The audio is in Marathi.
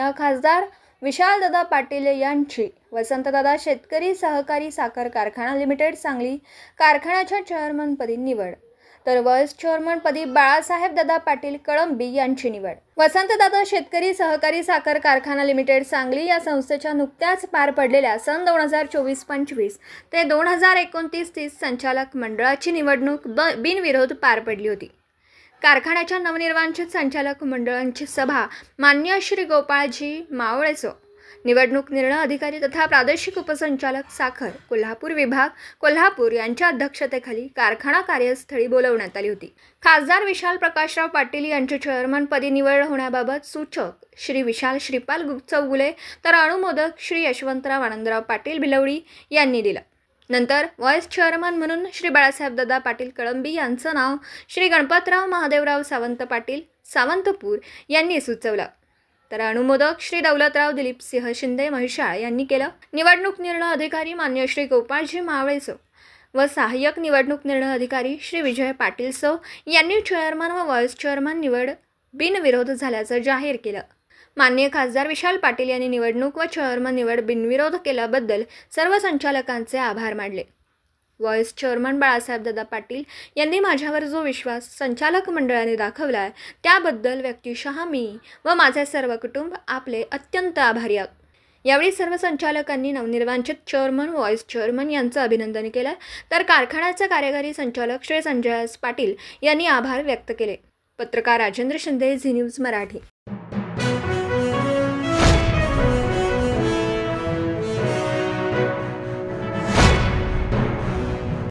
माननीय खासदार विशालदादा पाटील यांची वसंतदादा शेतकरी सहकारी साखर कारखाना लिमिटेड सांगली कारखान्याच्या चेअरमनपदी निवड, तर व्हाईस चेअरमनपदी बाळासाहेब दादा पाटील कळंबी यांची निवड। वसंतदादा शेतकरी सहकारी साखर कारखाना लिमिटेड सांगली या संस्थेच्या नुकत्याच पार पडलेल्या सन 2024-25 ते 2029-30 संचालक मंडळाची निवडणूक बिनविरोध पार पडली होती। कारखान्याच्या नवनिर्वाचित संचालक मंडळांची सभा मान्य श्री गोपाळजी मावळेसो, निवडणूक निर्णय अधिकारी तथा प्रादेशिक उपसंचालक साखर कोल्हापूर विभाग कोल्हापूर यांच्या अध्यक्षतेखाली कारखाना कार्यस्थळी बोलवण्यात आली होती। खासदार विशाल प्रकाशराव पाटील यांची चेअरमनपदी निवड होण्याबाबत सूचक श्री विशाल श्रीपाल चौगुले तर अनुमोदक श्री यशवंतराव आनंदराव पाटील भिलवडी यांनी दिलं। नंतर व्हाईस चेअरमन म्हणून श्री बाळासाहेब दादा पाटील कळंबी यांचं नाव श्री गणपतराव महादेवराव सावंत पाटील सावंतपूर यांनी सुचवलं, तर अनुमोदक श्री दौलतराव दिलीपसिंह शिंदे म्हैसाळ यांनी केलं। निवडणूक निर्णय अधिकारी मान्य श्री गोपाळजी मावळेसो व सहाय्यक निवडणूक निर्णय अधिकारी श्री विजय पाटील सो यांनी चेअरमन व व्हाईस चेअरमन निवड बिनविरोध झाल्याचं जाहीर केलं। माननीय खासदार विशाल पाटील यांनी निवडणूक व चेअरमन निवड बिनविरोध केल्याबद्दल सर्व संचालकांचे आभार मानले। व्हाईस चेअरमन बाळासाहेब दादा पाटील यांनी माझ्यावर जो विश्वास संचालक मंडळाने दाखवला त्याबद्दल व्यक्तिशः मी व माझे सर्व कुटुंब आपले अत्यंत आभारी आहोत। यावेळी सर्व संचालकांनी नवनिर्वाचित चेअरमन व व्हाईस चेअरमन यांचं अभिनंदन केलं, तर कारखान्याचे कार्यकारी संचालक श्री संजय पाटील यांनी आभार व्यक्त केले। पत्रकार राजेंद्र शिंदे, झी न्यूज मराठी।